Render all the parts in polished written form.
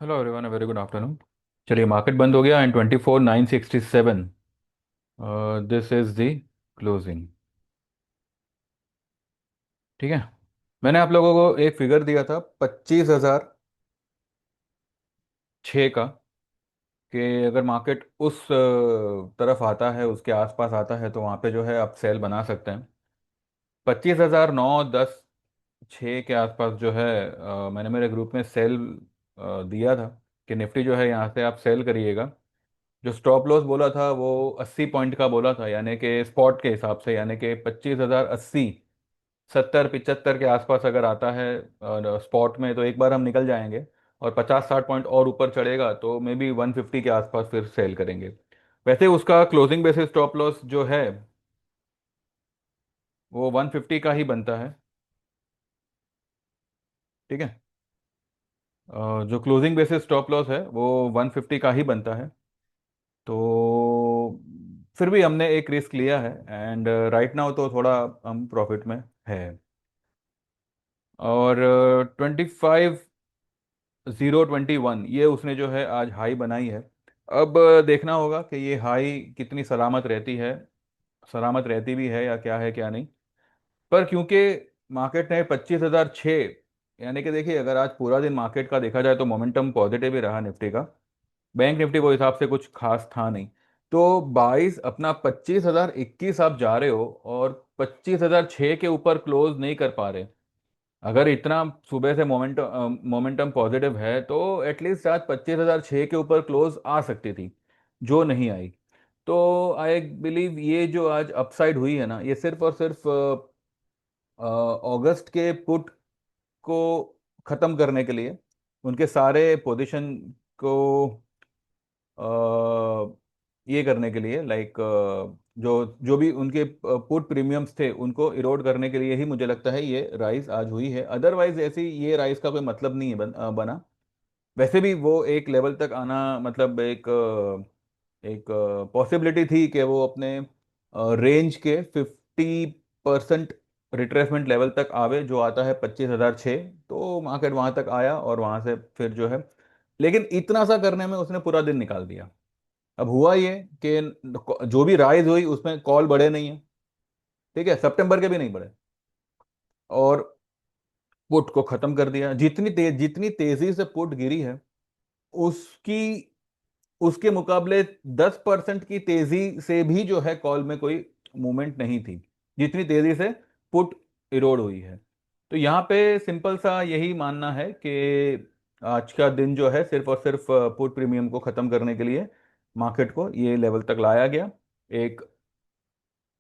Hello everyone, very good afternoon. चलिए, market बंद हो गया and 24,967। This is the closing. ठीक है। मैंने आप लोगों को एक फिगर दिया था 25,006 का, कि अगर मार्केट उस तरफ आता है, उसके आसपास आता है, तो वहाँ पे जो है आप सेल बना सकते हैं। 25,009, 10, 6 के आसपास जो है मैंने मेरे ग्रुप में सेल दिया था कि निफ्टी जो है यहाँ से आप सेल करिएगा। जो स्टॉप लॉस बोला था वो 80 पॉइंट का बोला था, यानी कि स्पॉट के हिसाब से, यानी कि 25,080, 70 75 के आसपास अगर आता है स्पॉट में, तो एक बार हम निकल जाएंगे। और 50 60 पॉइंट और ऊपर चढ़ेगा तो मे बी 150 के आसपास फिर सेल करेंगे। वैसे उसका क्लोजिंग बेसिस स्टॉप लॉस जो है वो 150 का ही बनता है। ठीक है। जो क्लोजिंग बेसिस स्टॉप लॉस है वो 150 का ही बनता है। तो फिर भी हमने एक रिस्क लिया है एंड राइट नाउ तो थोड़ा हम प्रॉफिट में है। और 25,021 ये उसने जो है आज हाई बनाई है। अब देखना होगा कि ये हाई कितनी सलामत रहती है, सलामत रहती भी है या क्या है क्या नहीं। पर क्योंकि मार्केट ने 25,006, यानी कि देखिए, अगर आज पूरा दिन मार्केट का देखा जाए तो मोमेंटम पॉजिटिव ही रहा निफ्टी का। बैंक निफ्टी वो हिसाब से कुछ खास था नहीं। तो 25 आप जा रहे हो और 25,006 के ऊपर क्लोज नहीं कर पा रहे। अगर इतना सुबह से मोमेंटम पॉजिटिव है तो एटलीस्ट आज 25,006 के ऊपर क्लोज आ सकती थी, जो नहीं आई। तो आई बिलीव ये जो आज अपसाइड हुई है ना, ये सिर्फ और सिर्फ अगस्त के पुट को खत्म करने के लिए, उनके सारे पोजीशन को ये करने के लिए, लाइक जो जो भी उनके पुट प्रीमियम्स थे उनको इरोड करने के लिए ही मुझे लगता है ये राइज आज हुई है। अदरवाइज ऐसी ये राइज का कोई मतलब नहीं है बना। वैसे भी वो एक लेवल तक आना, मतलब एक पॉसिबिलिटी थी कि वो अपने रेंज के 50% रिट्रेसमेंट लेवल तक आवे, जो आता है 25,006। तो मार्केट वहां तक आया और वहां से फिर जो है, लेकिन इतना सा करने में उसने पूरा दिन निकाल दिया। अब हुआ ये कि जो भी राइज हुई उसमें कॉल बढ़े नहीं है। ठीक है, सितंबर के भी नहीं बढ़े। और पुट को खत्म कर दिया। जितनी तेजी से पुट गिरी है, उसकी उसके मुकाबले 10% की तेजी से भी जो है कॉल में कोई मूवमेंट नहीं थी, जितनी तेजी से पुट इरोड हुई है। तो यहाँ पे सिंपल सा यही मानना है कि आज का दिन जो है सिर्फ और सिर्फ पुट प्रीमियम को खत्म करने के लिए मार्केट को ये लेवल तक लाया गया, एक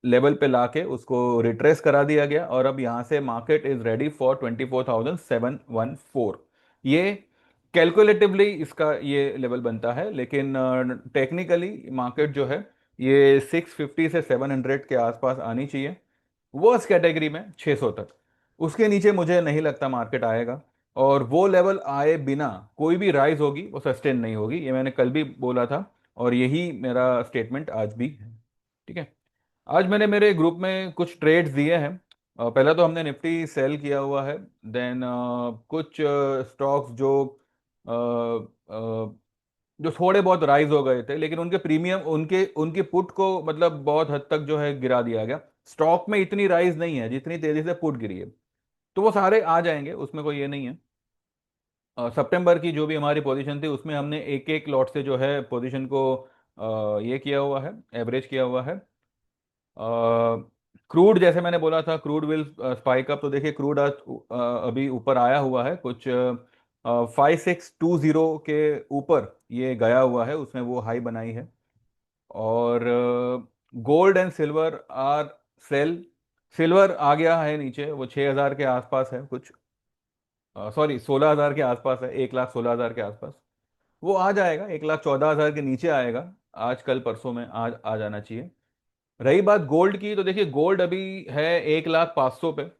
लेवल पे लाके उसको रिट्रेस करा दिया गया। और अब यहाँ से मार्केट इज रेडी फॉर 24,714। ये कैलकुलेटिवली इसका ये लेवल बनता है, लेकिन टेक्निकली मार्केट जो है ये 650 से 700 के आसपास आनी चाहिए। वर्स्ट कैटेगरी में 600 तक। उसके नीचे मुझे नहीं लगता मार्केट आएगा। और वो लेवल आए बिना कोई भी राइज होगी वो सस्टेन नहीं होगी, ये मैंने कल भी बोला था और यही मेरा स्टेटमेंट आज भी है। ठीक है। आज मैंने मेरे ग्रुप में कुछ ट्रेड्स दिए हैं। पहला तो हमने निफ्टी सेल किया हुआ है। देन कुछ स्टॉक्स अ, अ, जो थोड़े बहुत राइज हो गए थे, लेकिन उनके प्रीमियम, उनके उनकी पुट को मतलब बहुत हद तक जो है गिरा दिया गया। स्टॉक में इतनी राइज नहीं है जितनी तेजी से पुट गिरी है। तो वो सारे आ जाएंगे, उसमें कोई ये नहीं है। सितंबर की जो भी हमारी पोजीशन थी उसमें हमने एक एक लॉट से जो है पोजीशन को ये किया हुआ है, एवरेज किया हुआ है। क्रूड, जैसे मैंने बोला था, क्रूड विल स्पाइक अप। तो देखिए, क्रूड आज अभी ऊपर आया हुआ है कुछ 5620 के ऊपर ये गया हुआ है, उसने वो हाई बनाई है। और gold and silver are sell. Silver आ गया है नीचे, वो 6,000 के आसपास है कुछ, सॉरी 16,000 के आसपास है, 1,16,000 के आसपास। वो आ जाएगा, 1,14,000 के नीचे आएगा। आज कल परसों में आज आ जाना चाहिए। रही बात गोल्ड की, तो देखिए गोल्ड अभी है 1,05,000 पे।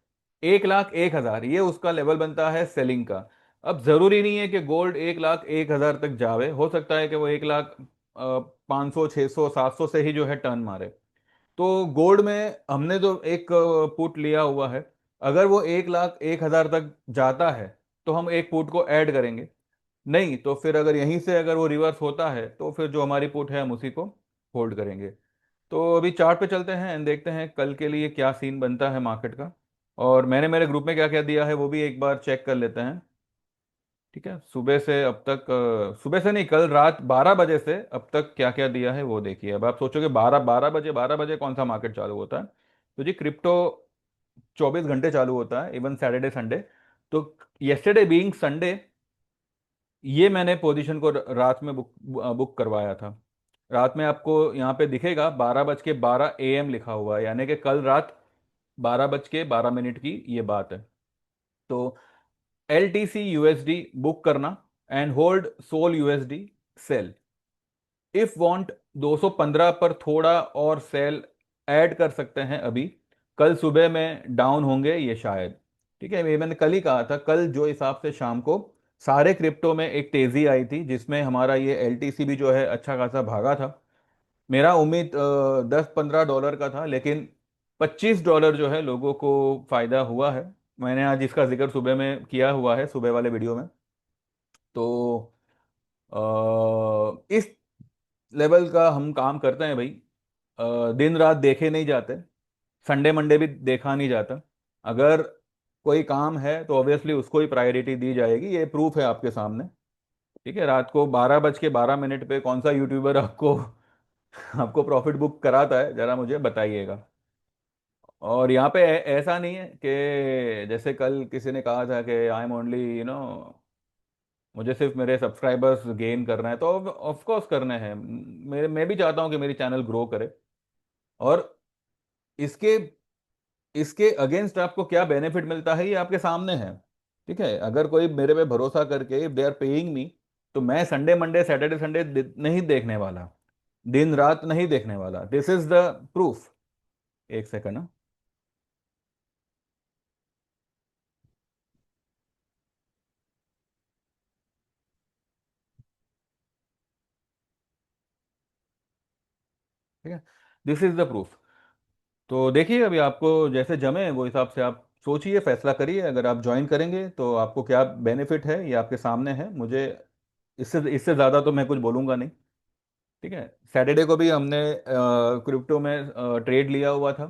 1,01,000 ये उसका लेवल बनता है सेलिंग का। अब जरूरी नहीं है कि गोल्ड 1,01,000 तक जावे, हो सकता है कि वो 1,05,000 600 700 से ही जो है टर्न मारे। तो गोल्ड में हमने जो एक पुट लिया हुआ है, अगर वो 1,01,000 तक जाता है तो हम एक पुट को ऐड करेंगे। नहीं तो फिर अगर यहीं से अगर वो रिवर्स होता है तो फिर जो हमारी पुट है हम उसी को होल्ड करेंगे। तो अभी चार्ट पे चलते हैं एंड देखते हैं कल के लिए क्या सीन बनता है मार्केट का। और मैंने मेरे ग्रुप में क्या क्या दिया है वो भी एक बार चेक कर लेते हैं। ठीक है, सुबह से अब तक सुबह से नहीं, कल रात 12 बजे से अब तक क्या क्या दिया है वो देखिए। अब आप सोचोगे 12 बजे कौन सा मार्केट चालू होता है? तो जी क्रिप्टो 24 घंटे चालू होता है, इवन सैटरडे संडे। तो येस्टरडे बीइंग संडे, ये मैंने पोजीशन को रात में बुक बुक करवाया था। रात में आपको यहाँ पे दिखेगा 12:12 AM लिखा हुआ है, यानी कि कल रात 12:12 की ये बात है। तो LTC USD बुक करना and hold SOL USD sell. If want 215 पर थोड़ा और सेल ऐड कर सकते हैं अभी। कल सुबह में डाउन होंगे ये शायद। ठीक है, ये मैंने कल ही कहा था। कल जो हिसाब से शाम को सारे क्रिप्टो में एक तेजी आई थी जिसमें हमारा ये LTC भी जो है अच्छा खासा भागा था। मेरा उम्मीद 10-15 डॉलर का था, लेकिन $25 जो है लोगों को फायदा हुआ है। मैंने आज इसका जिक्र सुबह में किया हुआ है, सुबह वाले वीडियो में। तो इस लेवल का हम काम करते हैं भाई। दिन रात देखे नहीं जाते, संडे मंडे भी देखा नहीं जाता। अगर कोई काम है तो ऑब्वियसली उसको ही प्रायोरिटी दी जाएगी, ये प्रूफ है आपके सामने। ठीक है, रात को 12:12 पे कौन सा यूट्यूबर आपको आपको प्रॉफिट बुक कराता है जरा मुझे बताइएगा। और यहाँ पे ऐसा नहीं है कि जैसे कल किसी ने कहा था कि आई एम ओनली मुझे सिर्फ मेरे सब्सक्राइबर्स गेन करना है, तो ऑफ कोर्स करने हैं। मेरे मैं भी चाहता हूँ कि मेरी चैनल ग्रो करे। और इसके इसके अगेंस्ट आपको क्या बेनिफिट मिलता है ये आपके सामने है। ठीक है, अगर कोई मेरे पे भरोसा करके if they are paying me, तो मैं संडे मंडे सैटरडे संडे नहीं देखने वाला, दिन रात नहीं देखने वाला। This is the proof. एक सेकंड ना। ठीक है, दिस इज द प्रूफ। तो देखिए अभी आपको जैसे जमे वो हिसाब से आप सोचिए, फैसला करिए। अगर आप ज्वाइन करेंगे तो आपको क्या बेनिफिट है ये आपके सामने है। मुझे इससे इससे ज़्यादा तो मैं कुछ बोलूँगा नहीं। ठीक है, सैटरडे को भी हमने क्रिप्टो में ट्रेड लिया हुआ था।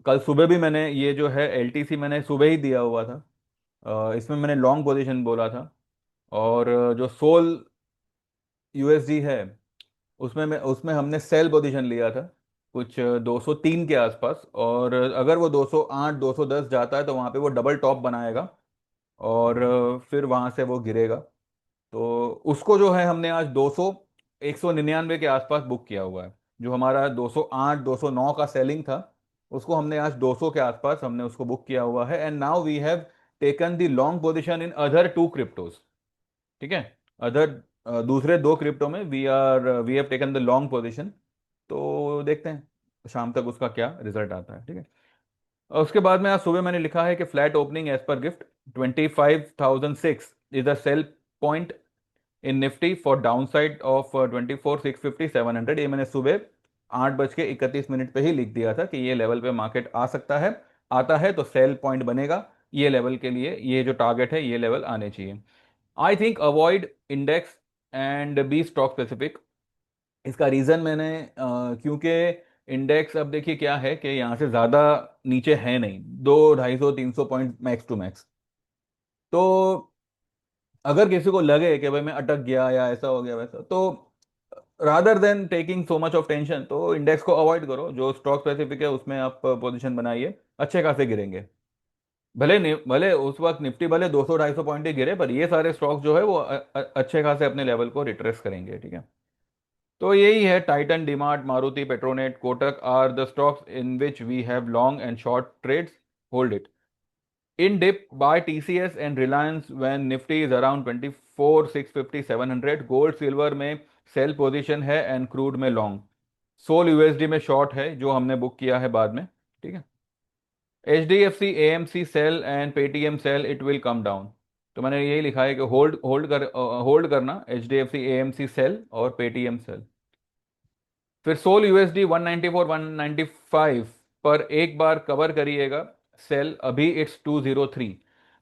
कल सुबह भी मैंने ये जो है LTC मैंने सुबह ही दिया हुआ था। इसमें मैंने लॉन्ग पोजीशन बोला था। और जो सोल USD है उसमें हमने सेल पोजीशन लिया था कुछ 203 के आसपास। और अगर वो 208 210 जाता है तो वहाँ पे वो डबल टॉप बनाएगा और फिर वहाँ से वो गिरेगा। तो उसको जो है हमने आज 199 के आसपास बुक किया हुआ है। जो हमारा 208 209 का सेलिंग था उसको हमने आज 200 के आसपास हमने उसको बुक किया हुआ है। And now we have taken the long position in other two cryptos. ठीक है, अदर दूसरे दो क्रिप्टो में we have taken the long position. तो देखते हैं शाम तक उसका क्या रिजल्ट आता है। ठीक है, और उसके बाद में आज सुबह मैंने लिखा है कि flat opening as per GIFT 25,006 is the sell point in Nifty for downside of 24,650 700। ये मैंने सुबह 8:31 पे ही लिख दिया था कि ये लेवल पे मार्केट आ सकता है। आता है तो सेल पॉइंट बनेगा। ये लेवल के लिए ये जो टारगेट है ये लेवल आने चाहिए। I think avoid index and be stock specific. इसका रीज़न मैंने क्योंकि इंडेक्स अब देखिए क्या है कि यहाँ से ज़्यादा नीचे है नहीं, 200 250 300 पॉइंट मैक्स टू मैक्स। तो अगर किसी को लगे कि भाई मैं अटक गया या ऐसा हो गया वैसा, तो rather than taking so much of tension तो इंडेक्स को अवॉइड करो। जो स्टॉक स्पेसिफिक है उसमें आप पोजीशन बनाइए, अच्छे खासे गिरेंगे। भले उस वक्त निफ्टी भले 200 250 पॉइंट ही गिरे, पर ये सारे स्टॉक्स जो है वो अच्छे खासे अपने लेवल को रिट्रेस करेंगे। ठीक है, तो यही है। Titan, DMart, Maruti, Petronet, Kotak are the stocks in which we have long and short trades. Hold it in dip buy TCS and Reliance when Nifty is around 24,650 700। Gold silver में सेल पोजीशन है and crude में long. SOL USD में short है जो हमने book किया है बाद में। ठीक है, HDFC AMC sell and Paytm sell, it will come down. तो मैंने यही लिखा है कि होल्ड करना HDFC AMC सेल और पेटीएम सेल। फिर सोल USD 194 195 पर एक बार कवर करिएगा सेल। अभी इट्स 203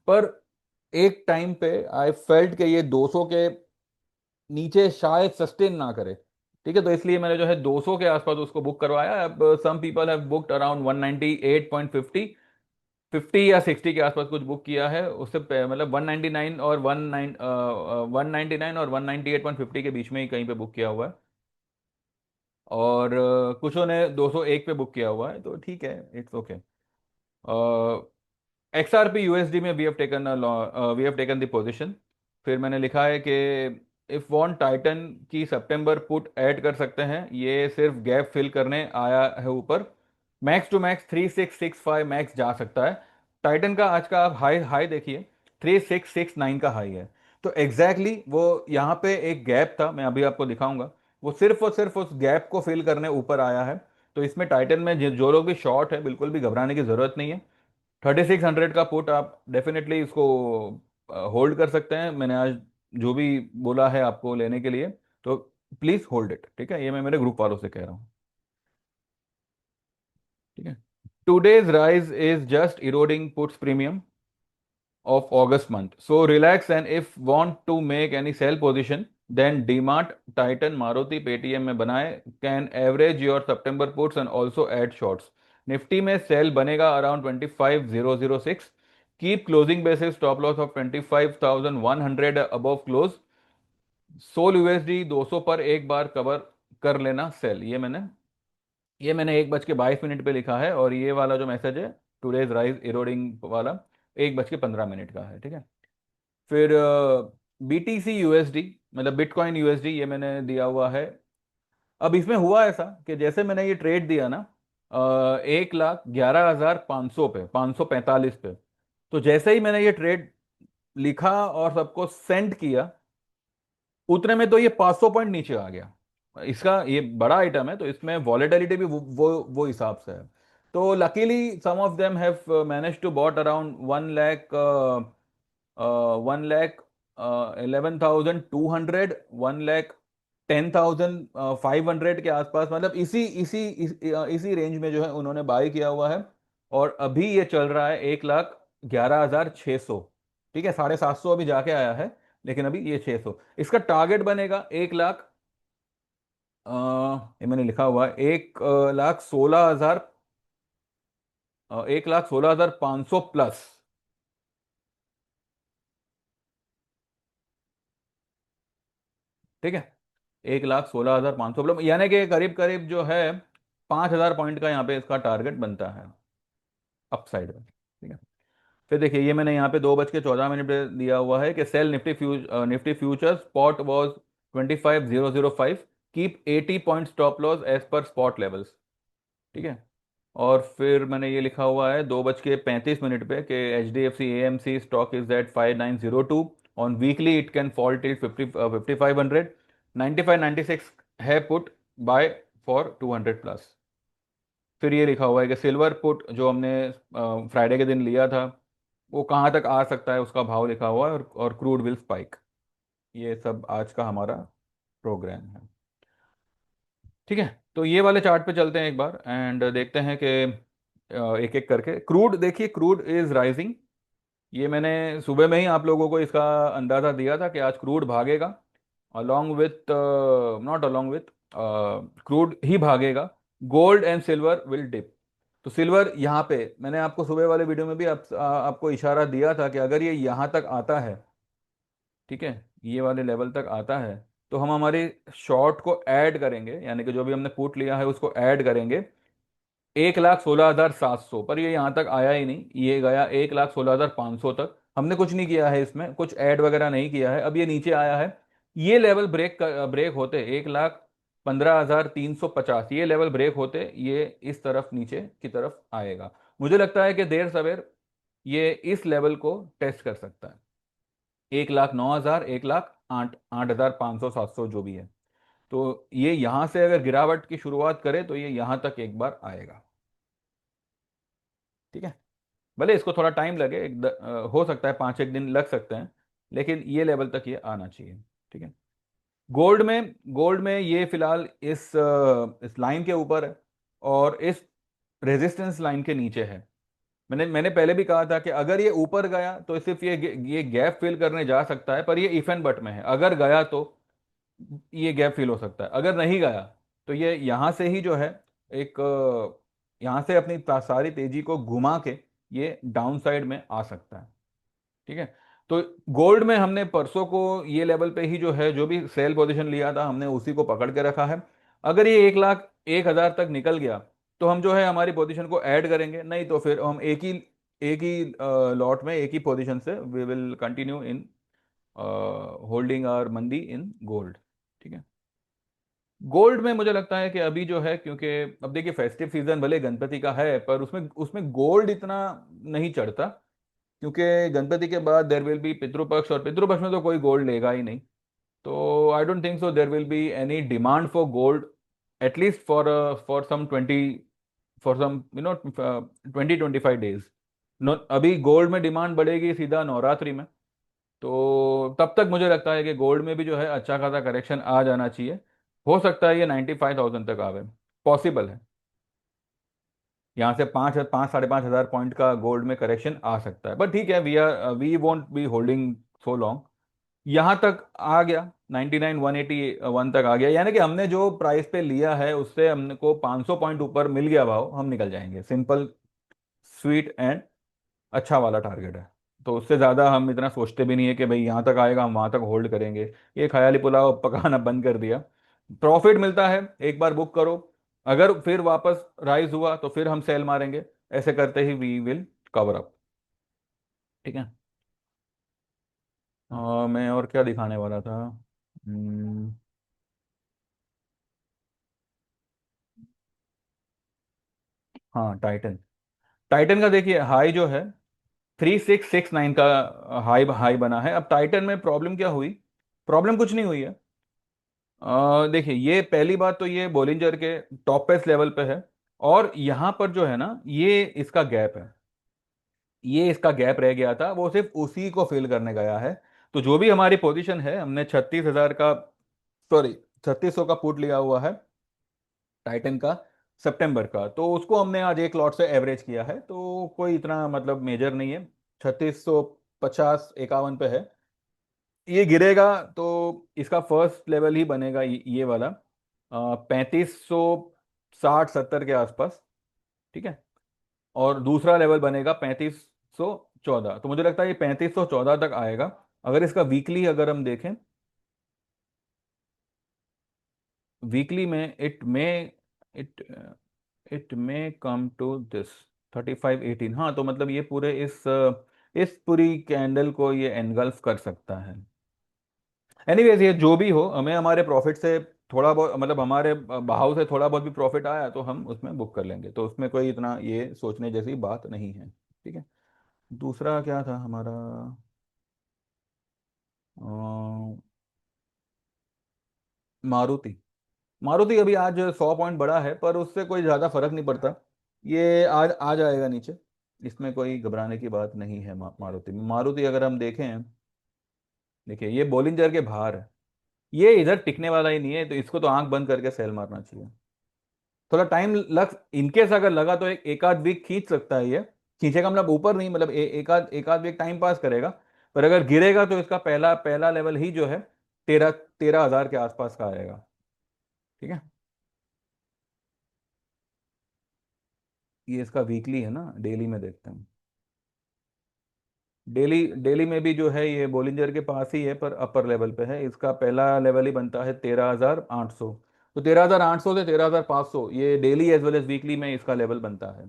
पर। एक टाइम पे आई फेल्ट के ये 200 के नीचे शायद सस्टेन ना करे। ठीक है, तो इसलिए मैंने जो है 200 के आसपास उसको बुक करवाया। अब some people have booked around 198.50, 50 या 60 के आसपास कुछ बुक किया है। उससे मतलब 199 और 199 और 198.50 के बीच में ही कहीं पे बुक किया हुआ है। और कुछों ने 201 पे बुक किया हुआ है, तो ठीक है, इट्स ओके। XRP USD में we have taken the position. फिर मैंने लिखा है कि इफ वॉन्ट टाइटन की सितंबर पुट ऐड कर सकते हैं, ये सिर्फ गैप फिल करने आया है ऊपर। मैक्स टू मैक्स 3665 मैक्स जा सकता है। टाइटन का आज का आप हाई हाई देखिए, 3669 का हाई है। तो एग्जैक्टली exactly वो यहाँ पे एक गैप था, मैं अभी आपको दिखाऊंगा। वो सिर्फ और सिर्फ उस गैप को फिल करने ऊपर आया है। तो इसमें टाइटन में जो लोग भी शॉर्ट है, बिल्कुल भी घबराने की जरूरत नहीं है। 3600 का पुट आप डेफिनेटली इसको होल्ड कर सकते हैं। मैंने आज जो भी बोला है आपको लेने के लिए, तो प्लीज होल्ड इट। ठीक है, ये मैं मेरे ग्रुप वालों से कह रहा हूँ। ठीक है, today's rise is just eroding puts premium of August month. So relax, and if want to make any sell position, then DMart, Titan, Maruti, Paytm में बनाए, can average your September puts and also add shorts. Nifty में sell बनेगा around 25006। Keep closing basis stop loss of 25,100 above close. SOL USD 200 पर एक बार cover कर लेना cell. ये मैंने 1:22 पे लिखा है, और ये वाला जो मैसेज है टूडेज राइज इरोडिंग वाला 1:15 का है। ठीक है, फिर BTC USD, मतलब बिटकॉइन यूएसडी, ये मैंने दिया हुआ है। अब इसमें हुआ ऐसा कि जैसे मैंने ये ट्रेड दिया ना 1,11,500 पे, 545 पे, तो जैसे ही मैंने ये ट्रेड लिखा और सबको सेंड किया, उतने में तो ये 500 पॉइंट नीचे आ गया। इसका ये बड़ा आइटम है, तो इसमें वॉलेटिलिटी भी वो हिसाब से है। तो luckily some of them have manage to bought around 1 lakh, 1 lakh 11,200, 1,10,500 के आसपास, मतलब इसी रेंज में जो है उन्होंने बाय किया हुआ है। और अभी ये चल रहा है 1,11,600। ठीक है, 750 अभी जाके आया है, लेकिन अभी ये 600। इसका टारगेट बनेगा 1 लाख, ये मैंने लिखा हुआ है 1,16,000, 1,16,500 प्लस। ठीक है, 1,16,500 प्लस, यानी कि करीब करीब जो है 5,000 पॉइंट का यहाँ पे इसका टारगेट बनता है अपसाइड में। ठीक है, फिर देखिए ये मैंने यहाँ पे 2:14 पे दिया हुआ है कि sell Nifty future spot was 25,005, keep 80 point stop loss as per spot levels. ठीक है, और फिर मैंने ये लिखा हुआ है 2:35 पे कि HDFC AMC stock is at 5902, on weekly it can fall till 5,500, 9596 है पुट बाय फॉर 200 प्लस। फिर ये लिखा हुआ है कि सिल्वर पुट जो हमने फ्राइडे के दिन लिया था, वो कहाँ तक आ सकता है, उसका भाव लिखा हुआ है, और क्रूड विल स्पाइक। ये सब आज का हमारा प्रोग्राम है। ठीक है, तो ये वाले चार्ट पे चलते हैं एक बार एंड देखते हैं कि एक एक करके क्रूड देखिए, क्रूड इज राइजिंग। ये मैंने सुबह में ही आप लोगों को इसका अंदाजा दिया था कि आज क्रूड भागेगा, along with, not along with, crude ही भागेगा। Gold and silver will dip. तो सिल्वर यहाँ पे मैंने आपको सुबह वाले वीडियो में भी आपको इशारा दिया था कि अगर ये यहाँ तक आता है, ठीक है, ये वाले लेवल तक आता है, तो हम हमारी शॉर्ट को ऐड करेंगे, यानी कि जो भी हमने पुट लिया है उसको ऐड करेंगे 1,16,700 पर। ये यहाँ तक आया ही नहीं, ये गया 1,16,500 तक। हमने कुछ नहीं किया है, इसमें कुछ ऐड वगैरह नहीं किया है, अब ये नीचे आया है। ये लेवल ब्रेक होते 1,15,350, ये लेवल ब्रेक होते ये इस तरफ नीचे की तरफ आएगा। मुझे लगता है कि देर सवेर ये इस लेवल को टेस्ट कर सकता है, 1,09,000, 1,08,000, 8,500, 700 जो भी है। तो ये यहां से अगर गिरावट की शुरुआत करे तो ये यहां तक एक बार आएगा। ठीक है, भले इसको थोड़ा टाइम लगे, हो सकता है 5 एक दिन लग सकते हैं, लेकिन ये लेवल तक ये आना चाहिए। ठीक है, गोल्ड में ये फिलहाल इस लाइन के ऊपर है, और इस रेजिस्टेंस लाइन के नीचे है। मैंने पहले भी कहा था कि अगर ये ऊपर गया तो सिर्फ ये गैप फिल करने जा सकता है, पर ये इफ एंड बट में है। अगर गया तो ये गैप फिल हो सकता है, अगर नहीं गया तो ये यहां से ही जो है एक यहां से अपनी सारी तेजी को घुमा के ये डाउन साइड में आ सकता है। ठीक है। तो गोल्ड में हमने परसों को ये लेवल पे ही जो है जो भी सेल पोजीशन लिया था हमने उसी को पकड़ के रखा है। अगर ये 1,01,000 तक निकल गया तो हम जो है हमारी पोजीशन को ऐड करेंगे, नहीं तो फिर हम एक ही लॉट में एक ही पोजीशन से we will continue in holding our मंदी इन गोल्ड। ठीक है। गोल्ड में मुझे लगता है कि अभी जो है, क्योंकि अब देखिए फेस्टिव सीजन भले गणपति का है पर उसमें उसमें गोल्ड इतना नहीं चढ़ता, क्योंकि गणपति के बाद देर विल बी पितृपक्ष, और पितृपक्ष में तो कोई गोल्ड लेगा ही नहीं। तो I don't think so there will be any demand for gold, at least for some 20-25 days. अभी गोल्ड में डिमांड बढ़ेगी सीधा नवरात्रि में। तो तब तक मुझे लगता है कि गोल्ड में भी जो है अच्छा खासा करेक्शन आ जाना चाहिए। हो सकता है ये 95,000 तक आवे, पॉसिबल है। यहाँ से 5,000 5,500 पॉइंट का गोल्ड में करेक्शन आ सकता है, बट ठीक है, we won't be holding so long. यहाँ तक आ गया, 99,181 तक आ गया, यानी कि हमने जो प्राइस पे लिया है उससे हमको 500 पॉइंट ऊपर मिल गया भाव, हम निकल जाएंगे। सिंपल, स्वीट एंड अच्छा वाला टारगेट है। तो उससे ज़्यादा हम इतना सोचते भी नहीं है कि भाई यहाँ तक आएगा हम वहाँ तक होल्ड करेंगे। ये ख्याली पुलाव पकाना बंद कर दिया। प्रॉफिट मिलता है एक बार बुक करो, अगर फिर वापस राइज हुआ तो फिर हम सेल मारेंगे। ऐसे करते ही वी विल कवर अप। ठीक है। मैं और क्या दिखाने वाला था? हम्म, हाँ, टाइटन। टाइटन का देखिए हाई जो है 3669 का हाई हाई बना है। अब टाइटन में प्रॉब्लम क्या हुई? प्रॉब्लम कुछ नहीं हुई है। देखिए, ये पहली बात तो ये बोलिंजर के टॉपेस्ट लेवल पे है, और यहाँ पर जो है ना ये इसका गैप है, ये इसका गैप रह गया था, वो सिर्फ उसी को फिल करने गया है। तो जो भी हमारी पोजीशन है, हमने 36,000 का, सॉरी 3600 का पुट लिया हुआ है टाइटन का, सितंबर का, तो उसको हमने आज एक लॉट से एवरेज किया है, तो कोई इतना मतलब मेजर नहीं है। 3650 51 पे है। ये गिरेगा तो इसका फर्स्ट लेवल ही बनेगा ये वाला 3560-70 के आसपास। ठीक है। और दूसरा लेवल बनेगा 3514, तो मुझे लगता है ये 3514 तक आएगा। अगर इसका वीकली अगर हम देखें, वीकली में it it may come to this 3518। हाँ, तो मतलब ये पूरे इस पूरी कैंडल को ये एनगल्फ कर सकता है। एनीवेज, ये जो भी हो, हमें हमारे प्रॉफिट से थोड़ा बहुत, मतलब हमारे बहाव से थोड़ा बहुत भी प्रॉफिट आया तो हम उसमें बुक कर लेंगे, तो उसमें कोई इतना ये सोचने जैसी बात नहीं है। ठीक है। दूसरा क्या था हमारा? अ, मारुति। मारुति अभी आज 100 पॉइंट बढ़ा है, पर उससे कोई ज़्यादा फर्क नहीं पड़ता। ये आज आ जाएगा नीचे, इसमें कोई घबराने की बात नहीं है। मारुति मारुति अगर हम देखें, देखिए ये बोलिंजर के बाहर है, ये इधर टिकने वाला ही नहीं है, तो इसको तो आंख बंद करके सेल मारना चाहिए। थोड़ा टाइम लग, इनकेस अगर लगा तो एक आध वीक खींच सकता है ये। खींचेगा मतलब ऊपर नहीं, मतलब एक आध वीक टाइम पास करेगा। पर अगर गिरेगा तो इसका पहला पहला लेवल ही जो है 13,000 के आसपास का आएगा। ठीक है। ये इसका वीकली है ना, डेली में देखते हैं। डेली डेली में भी जो है ये बोलिंजर के पास ही है, पर अपर लेवल पे है। इसका पहला लेवल ही बनता है 13,800। तो 13,800 से 13,500 ये daily as well as weekly में इसका लेवल बनता है।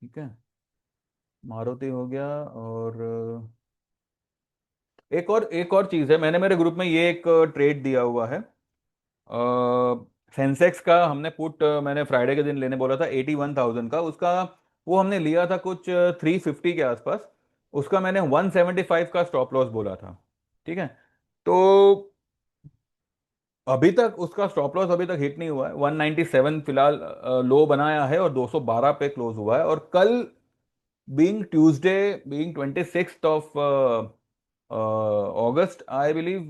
ठीक है। मारुति हो गया। और एक और चीज है, मैंने मेरे ग्रुप में ये एक ट्रेड दिया हुआ है। सेंसेक्स का हमने पुट, मैंने फ्राइडे के दिन लेने बोला था 81,000 का, उसका वो हमने लिया था कुछ 350 के आसपास। उसका मैंने 175 का स्टॉप लॉस बोला था। ठीक है। तो अभी तक उसका स्टॉप लॉस अभी तक हिट नहीं हुआ है। 197 फिलहाल लो बनाया है, और 212 पे क्लोज हुआ है। और कल being Tuesday, being 26th of August, I believe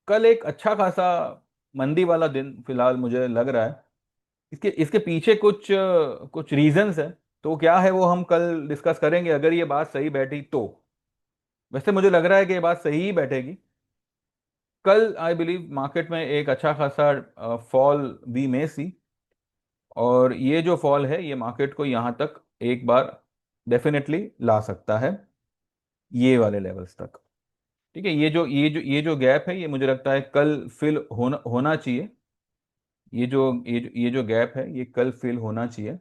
कल एक अच्छा खासा मंदी वाला दिन फिलहाल मुझे लग रहा है। इसके इसके पीछे कुछ रीजंस है। तो क्या है वो हम कल डिस्कस करेंगे, अगर ये बात सही बैठी तो। वैसे मुझे लग रहा है कि ये बात सही ही बैठेगी। कल आई बिलीव मार्केट में एक अच्छा खासा फॉल वी मे सी, और ये जो फॉल है ये मार्केट को यहाँ तक एक बार डेफिनेटली ला सकता है, ये वाले लेवल्स तक। ठीक है, ये जो गैप है ये मुझे लगता है कल फिल होना चाहिए। ये जो गैप है ये कल फिल होना चाहिए।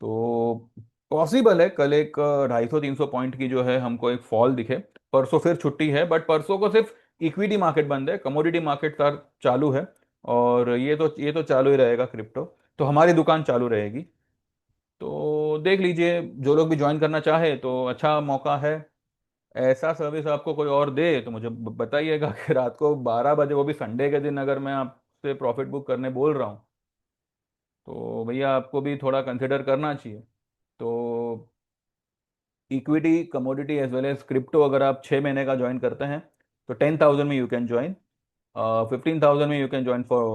तो पॉसिबल है कल एक 250-300 पॉइंट की जो है हमको एक फॉल दिखे। परसों फिर छुट्टी है, बट परसों को सिर्फ इक्विटी मार्केट बंद है, कमोडिटी मार्केट सर चालू है। और ये तो चालू ही रहेगा क्रिप्टो। तो हमारी दुकान चालू रहेगी। तो देख लीजिए, जो लोग भी ज्वाइन करना चाहे तो अच्छा मौका है। ऐसा सर्विस आपको कोई और दे तो मुझे बताइएगा कि रात को 12 बजे, वो भी संडे के दिन, अगर मैं आपसे प्रॉफिट बुक करने बोल रहा हूँ तो भैया आपको भी थोड़ा कंसिडर करना चाहिए। तो equity, commodity as well as crypto अगर आप 6 महीने का ज्वाइन करते हैं तो 10,000 में यू कैन ज्वाइन, 15,000 में you can join for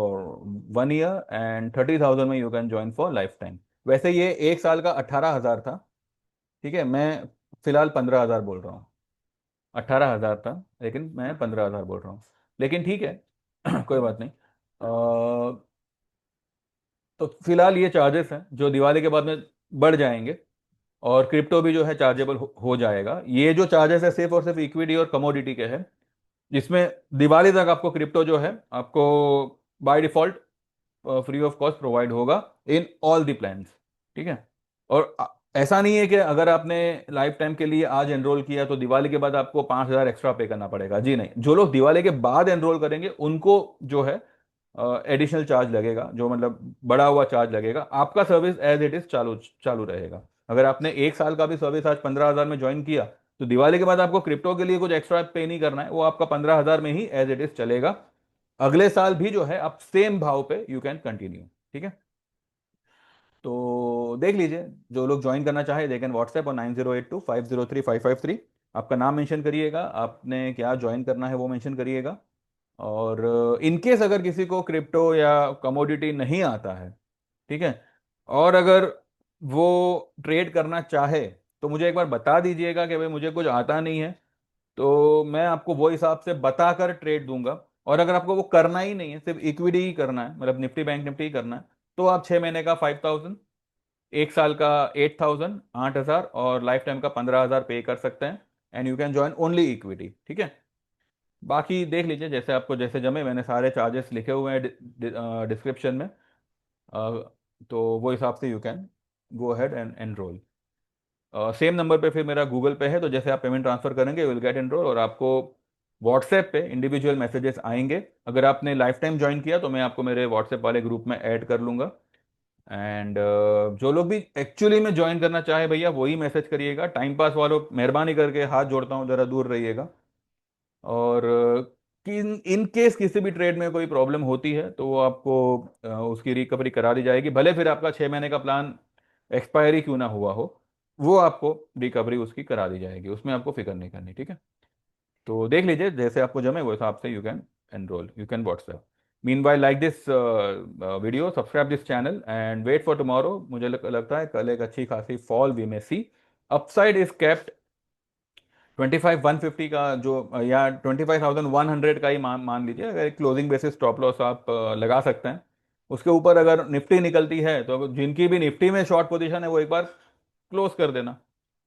1 year, and 30,000 में you can join for life time. वैसे ये एक साल का 18,000 था। ठीक है, मैं फिलहाल 15,000 बोल रहा हूँ। 18,000 था, लेकिन मैं 15,000 बोल रहा हूँ। लेकिन ठीक है कोई बात नहीं। तो फिलहाल ये चार्जेस हैं जो दिवाली के बाद में बढ़ जाएंगे, और क्रिप्टो भी जो है चार्जेबल हो जाएगा। ये जो चार्जेस है सिर्फ और सिर्फ इक्विटी और कमोडिटी के हैं, जिसमें दिवाली तक आपको क्रिप्टो जो है आपको by default free of cost provide होगा इन ऑल द प्लान्स। ठीक है। और ऐसा नहीं है कि अगर आपने लाइफ टाइम के लिए आज एनरोल किया तो दिवाली के बाद आपको 5,000 एक्स्ट्रा पे करना पड़ेगा। जी नहीं, जो लोग दिवाली के बाद एनरोल करेंगे उनको जो है एडिशनल चार्ज लगेगा, जो मतलब बढ़ा हुआ चार्ज लगेगा। आपका सर्विस एज इट इज चालू चालू रहेगा। अगर आपने एक साल का भी सर्विस आज 15,000 में ज्वाइन किया तो दिवाली के बाद आपको क्रिप्टो के लिए कुछ एक्स्ट्रा पे नहीं करना है, वो आपका 15,000 में ही एज इट इज चलेगा। अगले साल भी जो है आप सेम भाव पे यू कैन कंटिन्यू। ठीक है। तो देख लीजिए, जो लोग ज्वाइन करना चाहे दे कैन व्हाट्सएप और 9082503553। आपका नाम मेंशन करिएगा, आपने क्या ज्वाइन करना है वो मेंशन करिएगा। और इन केस अगर किसी को क्रिप्टो या कमोडिटी नहीं आता है, ठीक है, और अगर वो ट्रेड करना चाहे तो मुझे एक बार बता दीजिएगा कि भाई मुझे कुछ आता नहीं है, तो मैं आपको वो हिसाब से बताकर ट्रेड दूंगा। और अगर आपको वो करना ही नहीं है, सिर्फ इक्विटी ही करना है, मतलब निफ्टी बैंक निफ्टी ही करना है, तो आप 6 महीने का 5,000, एक साल का 8,000 8,000, और लाइफ टाइम का 15,000 पे कर सकते हैं। And you can join only equity. ठीक है। बाकी देख लीजिए जैसे आपको जैसे जमे, मैंने सारे चार्जेस लिखे हुए हैं डिस्क्रिप्शन में। तो वो हिसाब से you can go ahead and enrol. Same number पे फिर मेरा गूगल पे है, तो जैसे आप पेमेंट ट्रांसफर करेंगे विल गेट एनरोल, और आपको व्हाट्सएप पे इंडिविजुअल मैसेजेस आएंगे। अगर आपने लाइफ टाइम ज्वाइन किया तो मैं आपको मेरे व्हाट्सएप वाले ग्रुप में ऐड कर लूंगा। एंड जो लोग भी एक्चुअली में ज्वाइन करना चाहे भैया वही मैसेज करिएगा। टाइम पास वालों मेहरबानी करके हाथ जोड़ता हूँ जरा दूर रहिएगा। और कि इन केस किसी भी ट्रेड में कोई प्रॉब्लम होती है तो वो आपको उसकी रिकवरी करा दी जाएगी, भले फिर आपका 6 महीने का प्लान एक्सपायरी क्यों ना हुआ हो, वो आपको रिकवरी उसकी करा दी जाएगी, उसमें आपको फिक्र नहीं करनी। ठीक है। तो देख लीजिए जैसे आपको जमे वो हिसाब से you can enroll, you can WhatsApp. Mean by like this video, subscribe this channel and wait for tomorrow. मुझे लगता है कल एक अच्छी खासी फॉल वी में सी। अपसाइड इज केप्ट 25,150 का जो या 25,100 का ही मान लीजिए, अगर क्लोजिंग बेसिस स्टॉप लॉस आप लगा सकते हैं। उसके ऊपर अगर निफ्टी निकलती है तो जिनकी भी निफ्टी में शॉर्ट पोजीशन है वो एक बार क्लोज कर देना,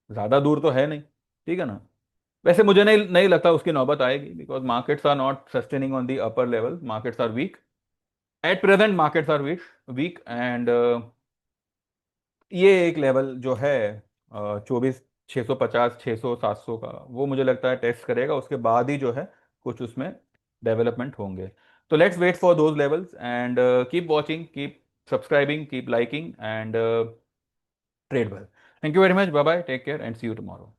ज्यादा दूर तो है नहीं। ठीक है ना। वैसे मुझे नहीं नहीं लगता उसकी नौबत आएगी, because markets are not sustaining on the upper level, markets are weak at present, markets are weak weak. And ये एक लेवल जो है 24,650 600 700 का, वो मुझे लगता है टेस्ट करेगा, उसके बाद ही जो है कुछ उसमें डेवलपमेंट होंगे। तो let's wait for those levels and keep watching, keep subscribing, keep liking and trade well. Thank you very much, bye bye, take care and see you tomorrow.